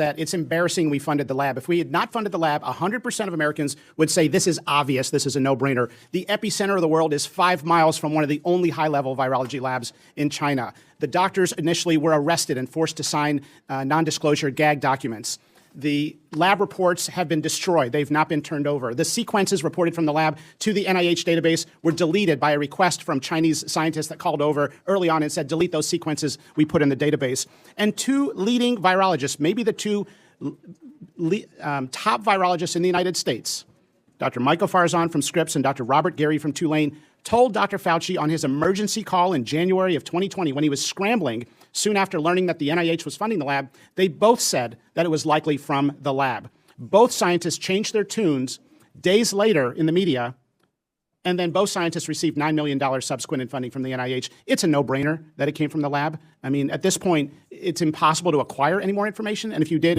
that it's embarrassing we funded the lab. If we had not funded the lab, 100% of Americans would say this is obvious, this is a no-brainer. The epicenter of the world is 5 miles from one of the only high-level virology labs in China. The doctors initially were arrested and forced to sign non-disclosure gag documents. The lab reports have been destroyed. They've not been turned over. The sequences reported from the lab to the NIH database were deleted by a request from Chinese scientists that called over early on and said, delete those sequences we put in the database. And 2 leading virologists, maybe the 2 top virologists in the United States, Dr. Michael Farzan from Scripps and Dr. Robert Gary from Tulane, told Dr. Fauci on his emergency call in January of 2020 when he was scrambling soon after learning that the NIH was funding the lab, they both said that it was likely from the lab. Both scientists changed their tunes days later in the media, and then both scientists received $9 million subsequent in funding from the NIH. It's a no-brainer that it came from the lab. I mean, at this point, it's impossible to acquire any more information, and if you did,